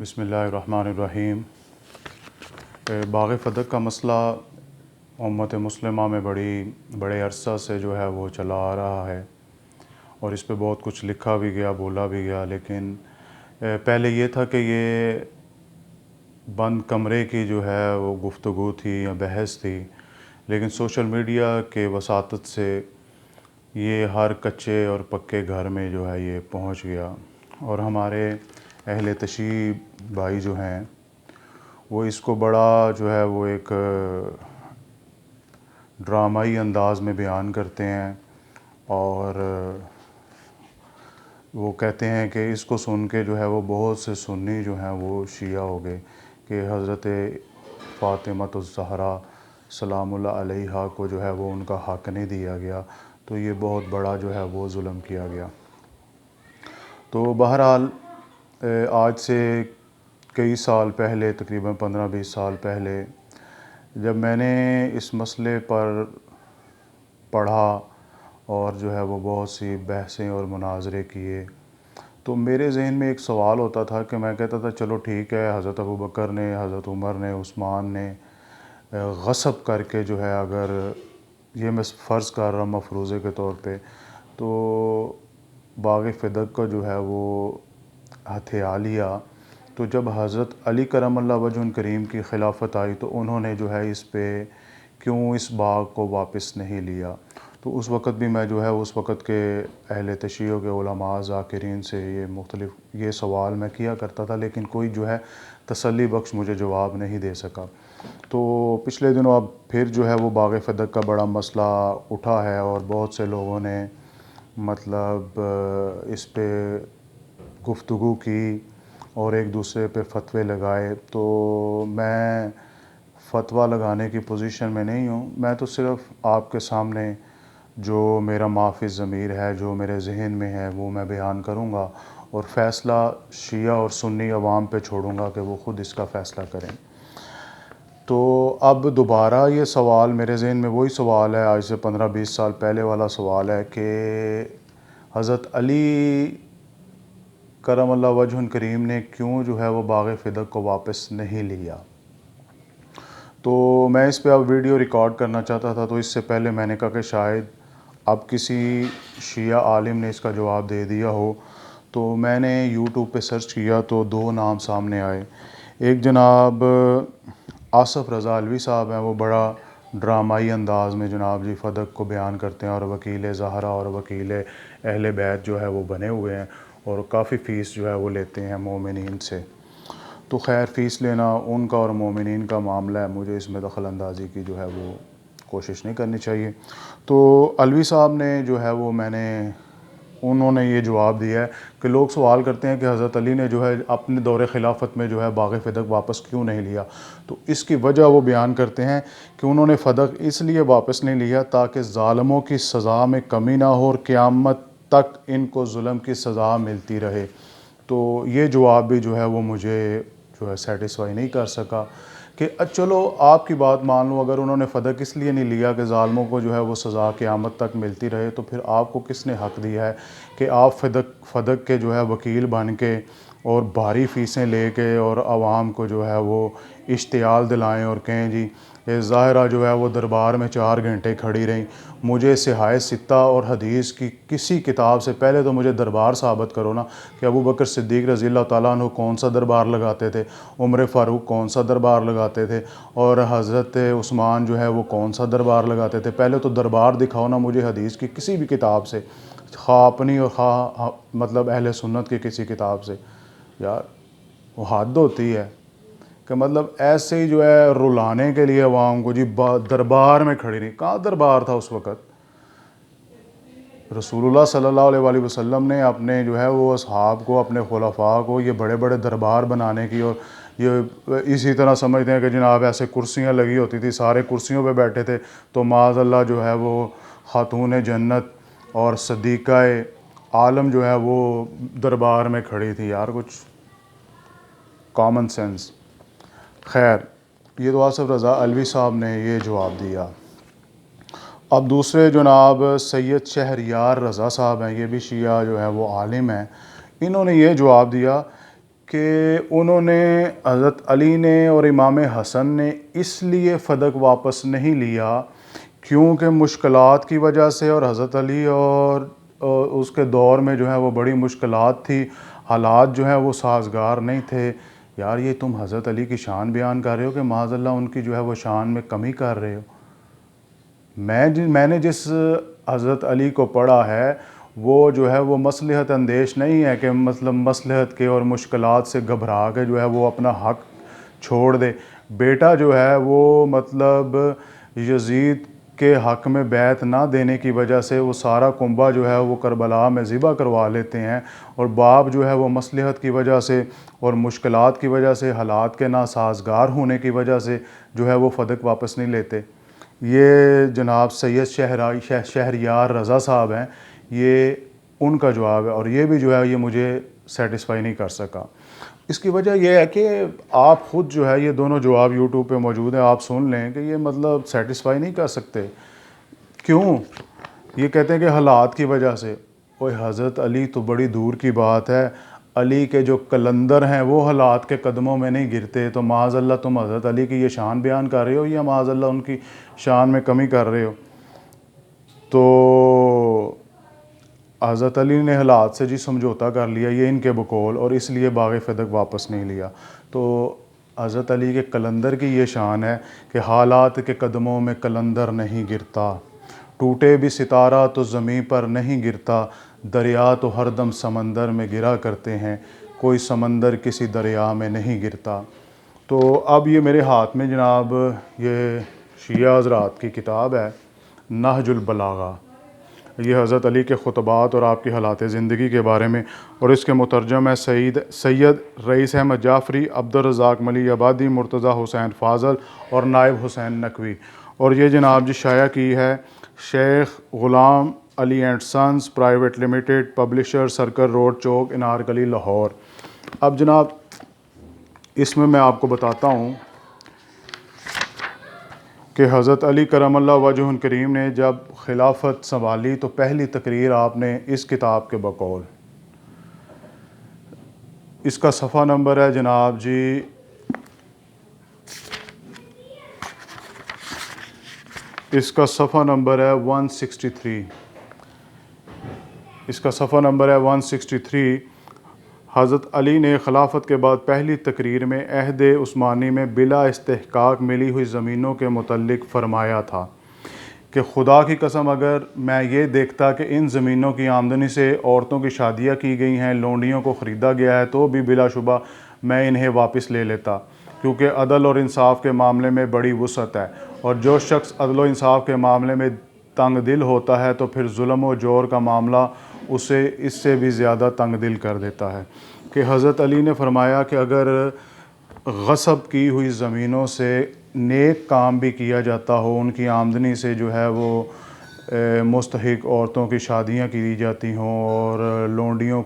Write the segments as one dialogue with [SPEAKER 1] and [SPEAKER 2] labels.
[SPEAKER 1] بسم اللہ الرحمن الرحیم۔ باغ فدق کا مسئلہ امت مسلمہ میں بڑے عرصہ سے جو ہے وہ چلا آ رہا ہے، اور اس پہ بہت کچھ لکھا بھی گیا، بولا بھی گیا، لیکن پہلے یہ تھا کہ یہ بند کمرے کی جو ہے وہ گفتگو تھی یا بحث تھی، لیکن سوشل میڈیا کے وساطت سے یہ ہر کچے اور پکے گھر میں جو ہے یہ پہنچ گیا، اور ہمارے اہل تشیع بھائی جو ہیں وہ اس کو بڑا جو ہے وہ ایک ڈرامائی انداز میں بیان کرتے ہیں، اور وہ کہتے ہیں کہ اس کو سن کے جو ہے وہ بہت سے سنی جو ہیں وہ شیعہ ہو گئے کہ حضرت فاطمۃ الزہرا سلام اللہ علیہا کو جو ہے وہ ان کا حق نہیں دیا گیا، تو یہ بہت بڑا جو ہے وہ ظلم کیا گیا۔ تو بہرحال آج سے کئی سال پہلے، تقریباً 15-20 سال پہلے، جب میں نے اس مسئلے پر پڑھا اور جو ہے وہ بہت سی بحثیں اور مناظرے کیے، تو میرے ذہن میں ایک سوال ہوتا تھا کہ میں کہتا تھا چلو ٹھیک ہے، حضرت ابوبکر نے، حضرت عمر نے، عثمان نے غصب کر کے جو ہے، اگر یہ میں فرض کر رہا ہوں مفروضے کے طور پہ، تو باغ فدق کا جو ہے وہ ہتھیا لیا، تو جب حضرت علی کرم اللہ وجہ کریم کی خلافت آئی تو انہوں نے جو ہے اس پہ کیوں اس باغ کو واپس نہیں لیا؟ تو اس وقت بھی میں جو ہے اس وقت کے اہل تشیع کے علماء ذاکرین سے یہ سوال میں کیا کرتا تھا، لیکن کوئی جو ہے تسلی بخش مجھے جواب نہیں دے سکا۔ تو پچھلے دنوں اب پھر جو ہے وہ باغ فدق کا بڑا مسئلہ اٹھا ہے، اور بہت سے لوگوں نے مطلب اس پہ گفتگو کی اور ایک دوسرے پہ فتوے لگائے۔ تو میں فتویٰ لگانے کی پوزیشن میں نہیں ہوں، میں تو صرف آپ کے سامنے جو میرا ما فی الضمیر ہے، جو میرے ذہن میں ہے، وہ میں بیان کروں گا، اور فیصلہ شیعہ اور سنی عوام پہ چھوڑوں گا کہ وہ خود اس کا فیصلہ کریں۔ تو اب دوبارہ یہ سوال میرے ذہن میں وہی سوال ہے، آج سے 15-20 سال پہلے والا سوال ہے کہ حضرت علی کرم اللہ وجہ کریم نے کیوں جو ہے وہ باغ فدق کو واپس نہیں لیا؟ تو میں اس پہ اب ویڈیو ریکارڈ کرنا چاہتا تھا، تو اس سے پہلے میں نے کہا کہ شاید اب کسی شیعہ عالم نے اس کا جواب دے دیا ہو، تو میں نے یوٹیوب پہ سرچ کیا تو 2 نام سامنے آئے۔ ایک جناب آصف رضا علوی صاحب ہیں، وہ بڑا ڈرامائی انداز میں جناب جی فدق کو بیان کرتے ہیں، اور وکیل زہرا اور وکیل اہل بیت جو ہے وہ بنے ہوئے ہیں، اور کافی فیس جو ہے وہ لیتے ہیں مومنین سے۔ تو خیر، فیس لینا ان کا اور مومنین کا معاملہ ہے، مجھے اس میں دخل اندازی کی جو ہے وہ کوشش نہیں کرنی چاہیے۔ تو علوی صاحب نے جو ہے وہ انہوں نے یہ جواب دیا ہے کہ لوگ سوال کرتے ہیں کہ حضرت علی نے جو ہے اپنے دور خلافت میں جو ہے باغ فدق واپس کیوں نہیں لیا؟ تو اس کی وجہ وہ بیان کرتے ہیں کہ انہوں نے فدق اس لیے واپس نہیں لیا تاکہ ظالموں کی سزا میں کمی نہ ہو اور قیامت تک ان کو ظلم کی سزا ملتی رہے۔ تو یہ جواب بھی جو ہے وہ مجھے جو ہے سیٹسفائی نہیں کر سکا کہ چلو آپ کی بات مان لوں، اگر انہوں نے فدق اس لیے نہیں لیا کہ ظالموں کو جو ہے وہ سزا قیامت تک ملتی رہے، تو پھر آپ کو کس نے حق دیا ہے کہ آپ فدق کے جو ہے وکیل بن کے اور بھاری فیسیں لے کے اور عوام کو جو ہے وہ اشتعال دلائیں اور کہیں جی ظاہرہ جو ہے وہ دربار میں 4 گھنٹے کھڑی رہیں، مجھے صحاح ستہ اور حدیث کی کسی کتاب سے پہلے تو مجھے دربار ثابت کرو نا کہ ابوبکر صدیق رضی اللہ تعالیٰ عنہ کون سا دربار لگاتے تھے، عمر فاروق کون سا دربار لگاتے تھے، اور حضرت عثمان جو ہے وہ کون سا دربار لگاتے تھے۔ پہلے تو دربار دکھاؤ نا مجھے حدیث کی کسی بھی کتاب سے، خواہ اپنی اور خواہ مطلب اہل سنت کی کسی کتاب سے۔ یار وہ حد ہوتی ہے کہ مطلب ایسے ہی جو ہے رلانے کے لیے عوام کو جی دربار میں کھڑی نہیں، کہاں دربار تھا اس وقت؟ رسول اللہ صلی اللہ علیہ وآلہ وسلم نے اپنے جو ہے وہ اصحاب کو، اپنے خلفاء کو یہ بڑے بڑے دربار بنانے کی، اور یہ اسی طرح سمجھتے ہیں کہ جناب ایسے کرسیاں لگی ہوتی تھی، سارے کرسیوں پہ بیٹھے تھے، تو معاذ اللہ جو ہے وہ خاتون جنت اور صدیقہ عالم جو ہے وہ دربار میں کھڑی تھی۔ یار کچھ کامن سینس۔ خیر، یہ تو آصف رضا علوی صاحب نے یہ جواب دیا۔ اب دوسرے جناب سید شہریار رضا صاحب ہیں، یہ بھی شیعہ جو ہے وہ عالم ہیں، انہوں نے یہ جواب دیا کہ انہوں نے حضرت علی نے اور امام حسن نے اس لیے فدق واپس نہیں لیا کیونکہ مشکلات کی وجہ سے، اور حضرت علی اور اس کے دور میں جو ہے وہ بڑی مشکلات تھی، حالات جو ہے وہ سازگار نہیں تھے۔ یار یہ تم حضرت علی کی شان بیان کر رہے ہو کہ معاذ اللہ ان کی جو ہے وہ شان میں کمی کر رہے ہو۔ میں نے جس حضرت علی کو پڑھا ہے وہ جو ہے وہ مصلحت اندیش نہیں ہے کہ مطلب مصلحت کے اور مشکلات سے گھبرا کے جو ہے وہ اپنا حق چھوڑ دے۔ بیٹا جو ہے وہ مطلب یزید کے حق میں بیعت نہ دینے کی وجہ سے وہ سارا کنبہ جو ہے وہ کربلا میں ذبح کروا لیتے ہیں، اور باپ جو ہے وہ مصلحت کی وجہ سے اور مشکلات کی وجہ سے، حالات کے ناسازگار ہونے کی وجہ سے جو ہے وہ فدق واپس نہیں لیتے۔ یہ جناب سید شہریار رضا صاحب ہیں، یہ ان کا جواب ہے، اور یہ بھی جو ہے یہ مجھے سیٹسفائی نہیں کر سکا۔ اس کی وجہ یہ ہے کہ آپ خود جو ہے یہ دونوں جواب یوٹیوب پہ موجود ہیں، آپ سن لیں کہ یہ مطلب سیٹسفائی نہیں کر سکتے۔ کیوں؟ یہ کہتے ہیں کہ حالات کی وجہ سے۔ اوہ حضرت علی تو بڑی دور کی بات ہے، علی کے جو قلندر ہیں وہ حالات کے قدموں میں نہیں گرتے، تو معاذ اللہ تم حضرت علی کی یہ شان بیان کر رہے ہو یا معاذ اللہ ان کی شان میں کمی کر رہے ہو؟ تو حضرت علی نے حالات سے جی سمجھوتا کر لیا، یہ ان کے بقول، اور اس لیے باغ فدق واپس نہیں لیا۔ تو حضرت علی کے قلندر کی یہ شان ہے کہ حالات کے قدموں میں قلندر نہیں گرتا، ٹوٹے بھی ستارہ تو زمین پر نہیں گرتا، دریا تو ہر دم سمندر میں گرا کرتے ہیں، کوئی سمندر کسی دریا میں نہیں گرتا۔ تو اب یہ میرے ہاتھ میں جناب یہ شیعہ حضرات کی کتاب ہے نہج البلاغہ، یہ حضرت علی کے خطبات اور آپ کی حالات زندگی کے بارے میں، اور اس کے مترجم ہے سید رئیس احمد جعفری، عبدالرزاق ملی آبادی، مرتضیٰ حسین فاضل اور نائب حسین نقوی، اور یہ جناب جی شائع کی ہے Sheikh Ghulam Ali and sons private limited, publisher circle road چوک انارکلی لاہور۔ اب جناب اس میں آپ کو بتاتا ہوں کہ حضرت علی کرم اللہ وجہ کریم نے جب خلافت سنبھالی تو پہلی تقریر آپ نے اس کتاب کے بقول، اس کا صفحہ نمبر ہے جناب جی 163، اس کا صفحہ نمبر ہے 163۔ حضرت علی نے خلافت کے بعد پہلی تقریر میں عہد عثمانی میں بلا استحقاق ملی ہوئی زمینوں کے متعلق فرمایا تھا کہ خدا کی قسم اگر میں یہ دیکھتا کہ ان زمینوں کی آمدنی سے عورتوں کی شادیاں کی گئی ہیں، لونڈیوں کو خریدا گیا ہے، تو بھی بلا شبہ میں انہیں واپس لے لیتا، کیونکہ عدل اور انصاف کے معاملے میں بڑی وسعت ہے، اور جو شخص عدل و انصاف کے معاملے میں تنگ دل ہوتا ہے تو پھر ظلم و جور کا معاملہ اسے اس سے بھی زیادہ تنگ دل کر دیتا ہے۔ کہ حضرت علی نے فرمایا کہ اگر غصب کی ہوئی زمینوں سے نیک کام بھی کیا جاتا ہو، ان کی آمدنی سے جو ہے وہ مستحق عورتوں کی شادیاں کی جاتی ہوں اور لونڈیوں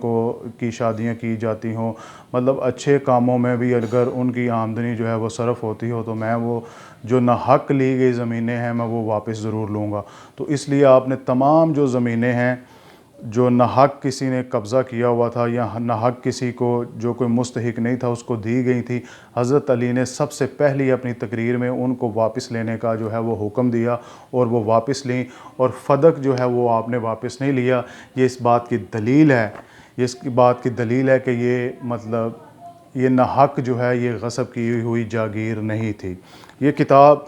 [SPEAKER 1] کی شادیاں کی جاتی ہوں، مطلب اچھے کاموں میں بھی اگر ان کی آمدنی جو ہے وہ صرف ہوتی ہو، تو میں وہ جو ناحق لی گئی زمینیں ہیں میں وہ واپس ضرور لوں گا۔ تو اس لیے آپ نے تمام جو زمینیں ہیں جو ناحق کسی نے قبضہ کیا ہوا تھا یا ناحق کسی کو جو کوئی مستحق نہیں تھا اس کو دی گئی تھی، حضرت علی نے سب سے پہلی اپنی تقریر میں ان کو واپس لینے کا جو ہے وہ حکم دیا، اور وہ واپس لیں، اور فدق جو ہے وہ آپ نے واپس نہیں لیا۔ یہ اس بات کی دلیل ہے، کہ یہ مطلب یہ ناحق جو ہے یہ غصب کی ہوئی جاگیر نہیں تھی۔ یہ کتاب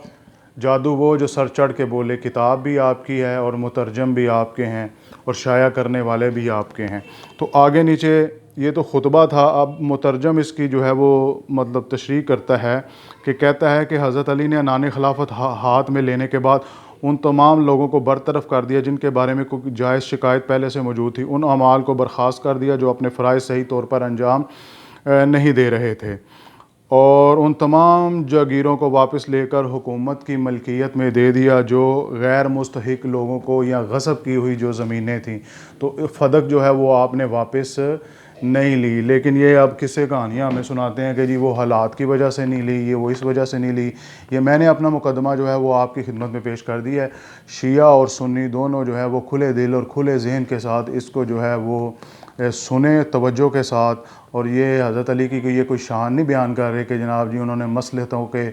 [SPEAKER 1] جادو وہ جو سر چڑھ کے بولے کتاب بھی آپ کی ہے، اور مترجم بھی آپ کے ہیں، اور شائع کرنے والے بھی آپ کے ہیں۔ تو آگے نیچے یہ تو خطبہ تھا، اب مترجم اس کی جو ہے وہ مطلب تشریح کرتا ہے کہ کہتا ہے کہ حضرت علی نے عنان خلافت ہاتھ میں لینے کے بعد ان تمام لوگوں کو برطرف کر دیا جن کے بارے میں کوئی جائز شکایت پہلے سے موجود تھی، ان اعمال کو برخاست کر دیا جو اپنے فرائض صحیح طور پر انجام نہیں دے رہے تھے، اور ان تمام جاگیروں کو واپس لے کر حکومت کی ملکیت میں دے دیا جو غیر مستحق لوگوں کو یا غصب کی ہوئی جو زمینیں تھیں۔ تو فدق جو ہے وہ آپ نے واپس نہیں لی، لیکن یہ اب قصے کہانیاں ہمیں سناتے ہیں کہ جی وہ حالات کی وجہ سے نہیں لی، یہ وہ اس وجہ سے نہیں لی۔ یہ میں نے اپنا مقدمہ جو ہے وہ آپ کی خدمت میں پیش کر دی ہے۔ شیعہ اور سنی دونوں جو ہے وہ کھلے دل اور کھلے ذہن کے ساتھ اس کو جو ہے وہ سنیں توجہ کے ساتھ. اور یہ حضرت علی کی یہ کوئی شان نہیں بیان کر رہے کہ جناب جی انہوں نے مصلحتوں کے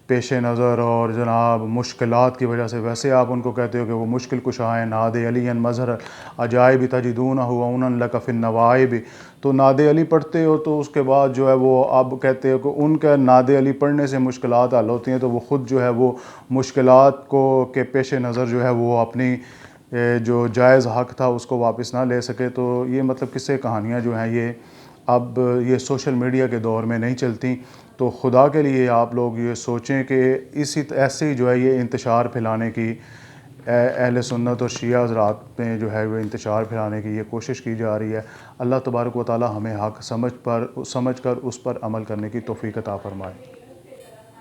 [SPEAKER 1] پیش نظر اور جناب مشکلات کی وجہ سے، ویسے آپ ان کو کہتے ہو کہ وہ مشکل کشا ہیں. ناد علی مظہر عجائب تجدونہ اون لک فی النوائب. تو ناد علی پڑھتے ہو تو اس کے بعد جو ہے وہ اب کہتے ہو کہ ان کا ناد علی پڑھنے سے مشکلات حل ہوتی ہیں، تو وہ خود جو ہے وہ مشکلات کو کے پیش نظر جو ہے وہ اپنی جو جائز حق تھا اس کو واپس نہ لے سکے. تو یہ مطلب قصے کہانیاں جو ہیں یہ اب یہ سوشل میڈیا کے دور میں نہیں چلتی. تو خدا کے لیے آپ لوگ یہ سوچیں کہ ایسے ہی جو ہے یہ انتشار پھیلانے کی اہل سنت اور شیعہ حضرات میں جو ہے وہ انتشار پھیلانے کی یہ کوشش کی جا رہی ہے. اللہ تبارک و تعالی ہمیں حق سمجھ کر اس پر عمل کرنے کی توفیق عطا فرمائے.